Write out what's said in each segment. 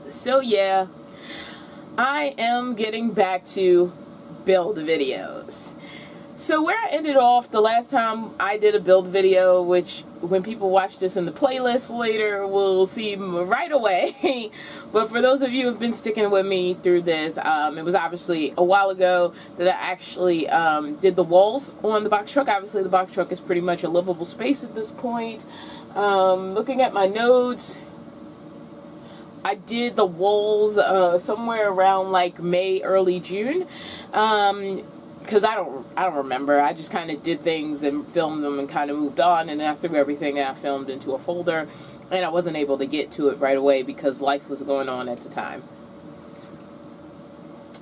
So yeah, I am getting back to build videos. So where I ended off the last time I did a build video, which when people watch this in the playlist later will see right away, but for those of you who have been sticking with me through this, it was obviously a while ago that I actually did the walls on the box truck. Obviously the box truck is pretty much a livable space at this point. Looking at my notes, I did the walls somewhere around like May, early June. Because I don't remember. I just kind of did things and filmed them and kind of moved on, and then I threw everything that I filmed into a folder, and I wasn't able to get to it right away because life was going on at the time.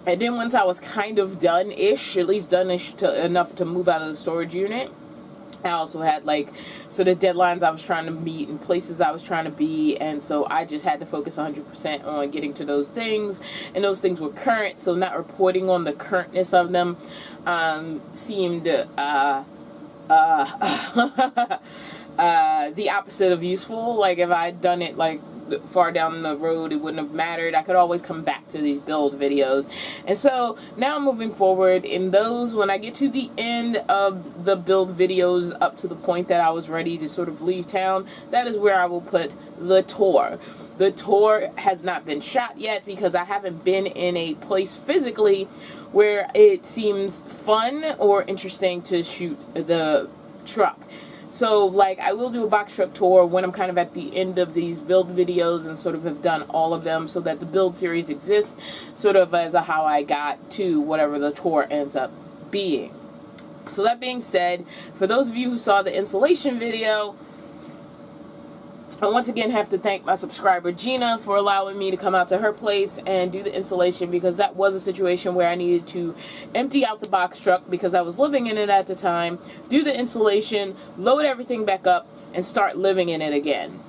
And then once I was kind of done-ish, at least done-ish enough to move out of the storage unit, I also had like sort of deadlines I was trying to meet and places I was trying to be, and so I just had to focus 100% on getting to those things, and those things were current, so not reporting on the currentness of them seemed the opposite of useful. Like if I'd done it like far down the road, it wouldn't have mattered. I could always come back to these build videos. And so now moving forward in those, when I get to the end of the build videos up to the point that I was ready to sort of leave town, that is where I will put the tour. The tour has not been shot yet because I haven't been in a place physically where it seems fun or interesting to shoot the truck. So, like, I will do a box truck tour when I'm kind of at the end of these build videos and sort of have done all of them, so that the build series exists sort of as a how I got to whatever the tour ends up being. So that being said, for those of you who saw the installation video, I once again have to thank my subscriber Gina for allowing me to come out to her place and do the installation, because that was a situation where I needed to empty out the box truck because I was living in it at the time, do the installation, load everything back up, and start living in it again.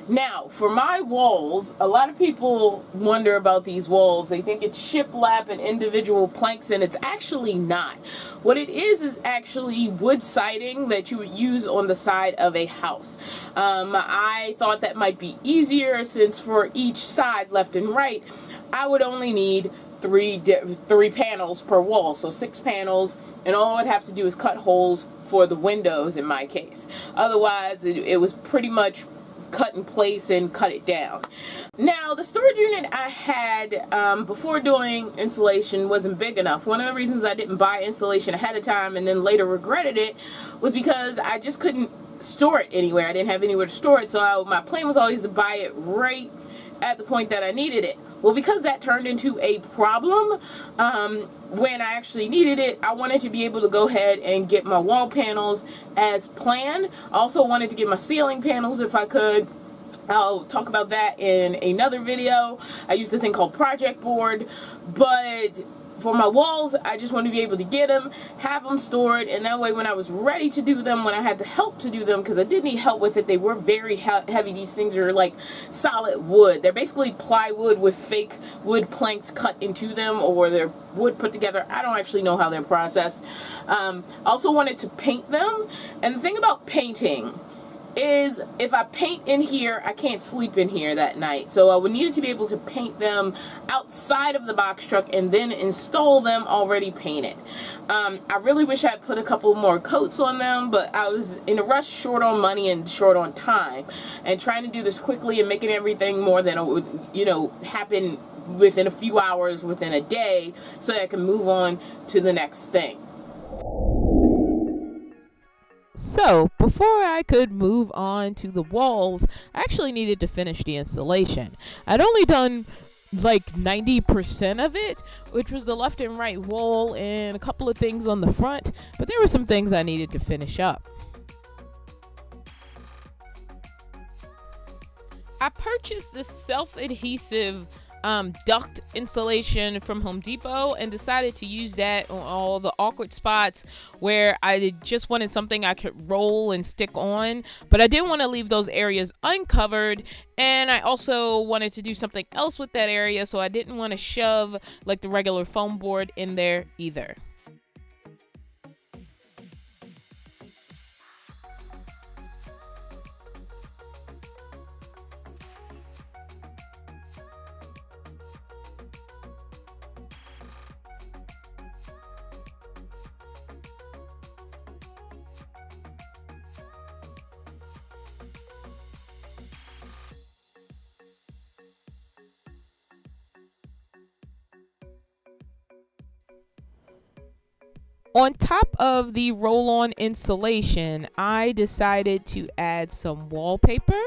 Now, for my walls, a lot of people wonder about these walls. They think it's shiplap and individual planks, and it's actually not. What it is actually wood siding that you would use on the side of a house. I thought that might be easier, since for each side, left and right, I would only need three panels per wall, so 6 panels, and all I'd have to do is cut holes for the windows in my case. Otherwise, it was pretty much cut in place and cut it down. Now, the storage unit I had before doing installation wasn't big enough. One of the reasons I didn't buy installation ahead of time and then later regretted it was because I just couldn't store it anywhere. I didn't have anywhere to store it, so my plan was always to buy it right at the point that I needed it. Well, because that turned into a problem when I actually needed it, I wanted to be able to go ahead and get my wall panels as planned. I also wanted to get my ceiling panels if I could. I'll talk about that in another video. I used a thing called Project Board, but for my walls, I just want to be able to get them, have them stored, and that way when I was ready to do them, when I had the help to do them, because I did need help with it, they were very heavy. These things are like solid wood. They're basically plywood with fake wood planks cut into them, or they're wood put together. I don't actually know how they're processed. I also wanted to paint them, and the thing about painting is if I paint in here, I can't sleep in here that night. So I would need to be able to paint them outside of the box truck and then install them already painted. I really wish I had put a couple more coats on them, but I was in a rush, short on money and short on time, and trying to do this quickly and making everything more than it would, happen within a few hours, within a day, so that I can move on to the next thing. So, before I could move on to the walls, I actually needed to finish the installation. I'd only done like 90% of it, which was the left and right wall and a couple of things on the front, but there were some things I needed to finish up. I purchased this self-adhesive duct installation from Home Depot and decided to use that on all the awkward spots where I just wanted something I could roll and stick on, but I didn't want to leave those areas uncovered, and I also wanted to do something else with that area, so I didn't want to shove like the regular foam board in there either. On top of the roll-on insulation, I decided to add some wallpaper.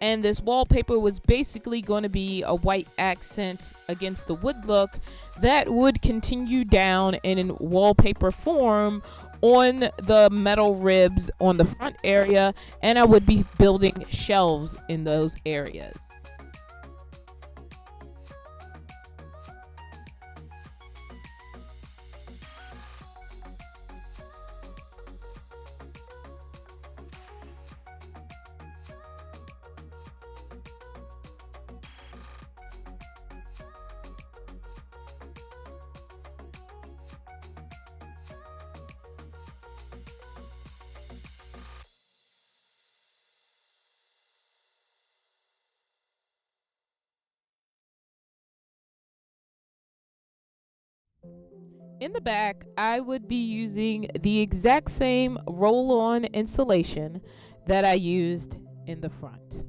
And this wallpaper was basically going to be a white accent against the wood look that would continue down in wallpaper form on the metal ribs on the front area, and I would be building shelves in those areas. In the back, I would be using the exact same roll-on insulation that I used in the front.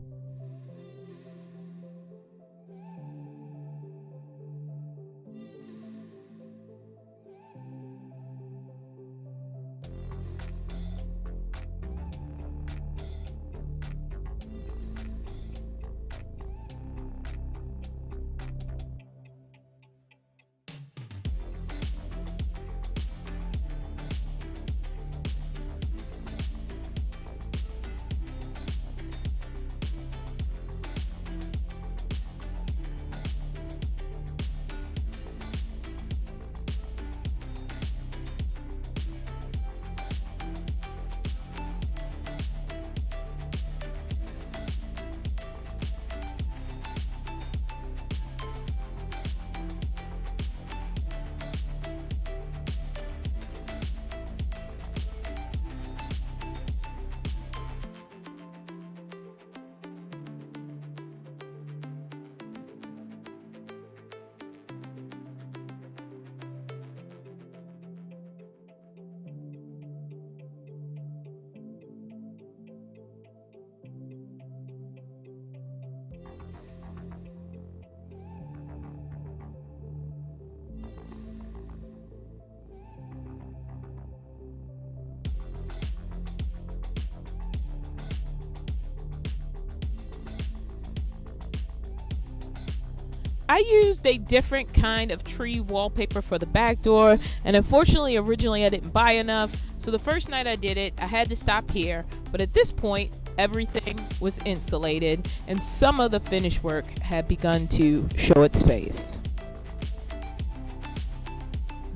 I used a different kind of tree wallpaper for the back door, and unfortunately originally I didn't buy enough, so the first night I did it I had to stop here, but at this point everything was insulated and some of the finish work had begun to show its face.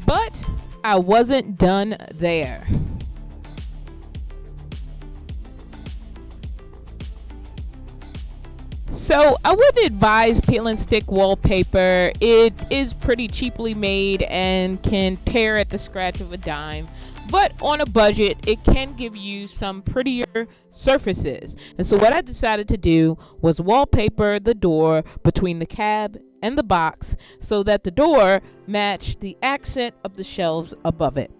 But I wasn't done there. So I wouldn't advise peel and stick wallpaper. It is pretty cheaply made and can tear at the scratch of a dime. But on a budget, it can give you some prettier surfaces. And so what I decided to do was wallpaper the door between the cab and the box so that the door matched the accent of the shelves above it.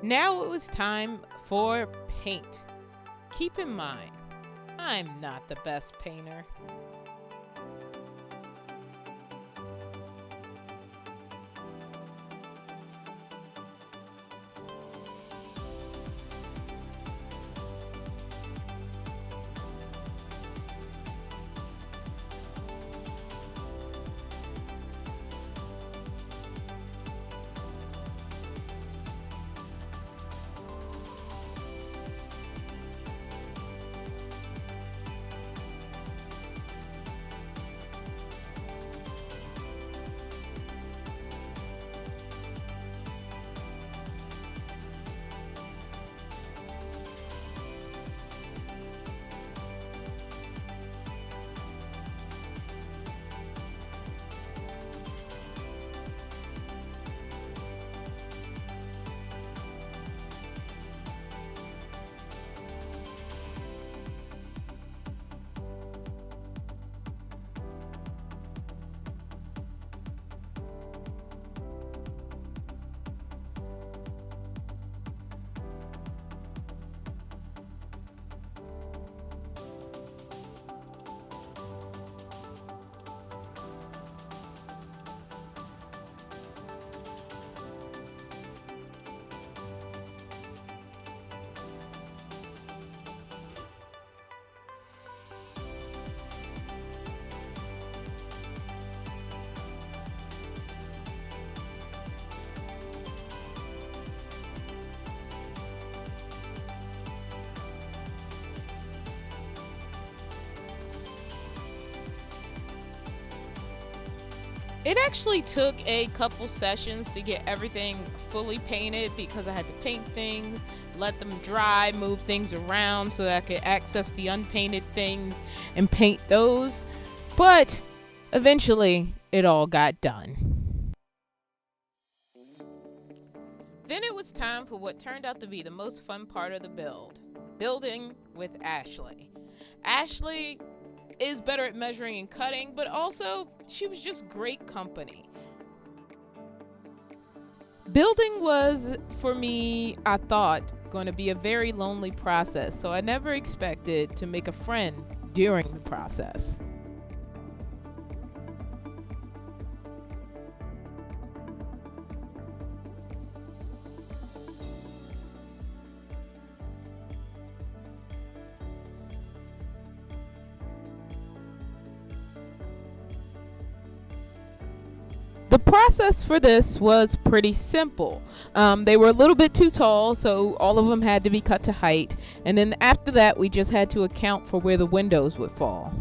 Now it was time for paint. Keep in mind, I'm not the best painter. It actually took a couple sessions to get everything fully painted because I had to paint things, let them dry, move things around so that I could access the unpainted things and paint those. But eventually, it all got done. Then it was time for what turned out to be the most fun part of the build, building with Ashley. Ashley is better at measuring and cutting, but also she was just great company. Building was, for me, I thought, going to be a very lonely process, so I never expected to make a friend during the process. The process for this was pretty simple. They were a little bit too tall, so all of them had to be cut to height. And then after that, we just had to account for where the windows would fall.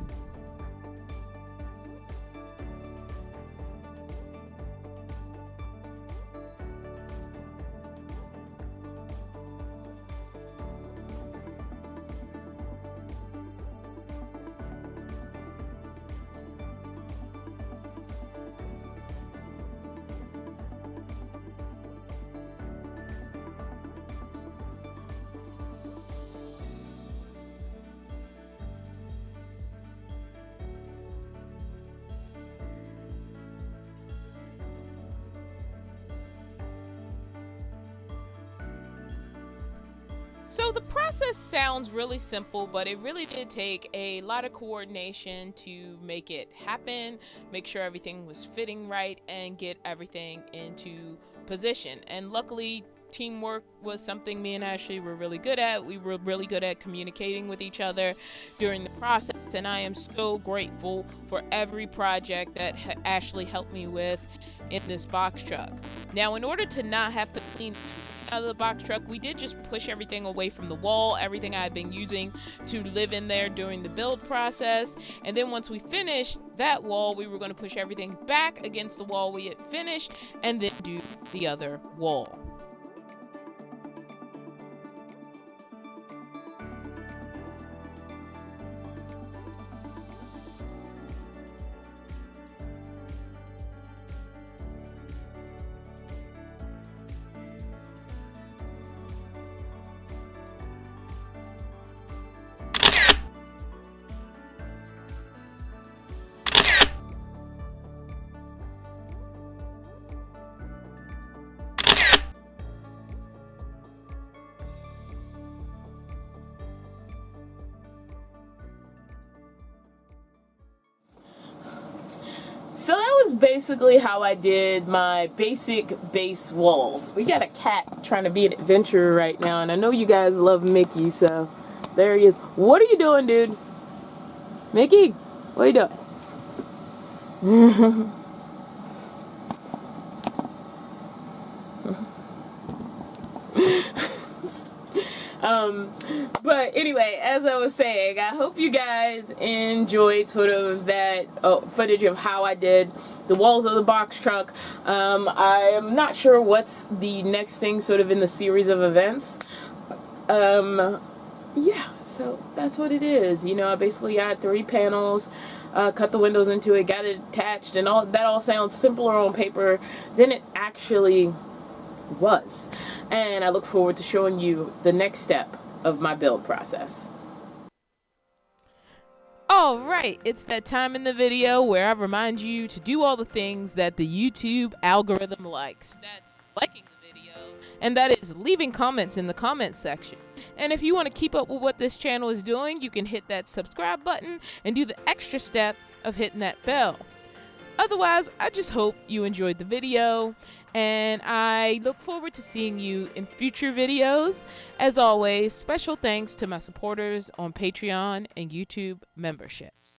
So the process sounds really simple, but it really did take a lot of coordination to make it happen, make sure everything was fitting right, and get everything into position. And luckily, teamwork was something me and Ashley were really good at. We were really good at communicating with each other during the process, and I am so grateful for every project that Ashley helped me with in this box truck. Now, in order to not have to clean out of the box truck, we did just push everything away from the wall, everything I had been using to live in there during the build process. And then once we finished that wall, we were going to push everything back against the wall we had finished and then do the other wall. So that was basically how I did my basic base walls. We got a cat trying to be an adventurer right now, and I know you guys love Mickey, so there he is. What are you doing, dude? Mickey, what are you doing? But anyway, as I was saying, I hope you guys enjoyed sort of that footage of how I did the walls of the box truck. I am not sure what's the next thing sort of in the series of events. Yeah, so that's what it is. You know, I basically got 3 panels, cut the windows into it, got it attached, and all that all sounds simpler on paper than it actually was. And I look forward to showing you the next step of my build process. All right, it's that time in the video where I remind you to do all the things that the YouTube algorithm likes. That's liking the video, and that is leaving comments in the comments section. And if you want to keep up with what this channel is doing, you can hit that subscribe button and do the extra step of hitting that bell. Otherwise, I just hope you enjoyed the video, and I look forward to seeing you in future videos. As always, special thanks to my supporters on Patreon and YouTube membership.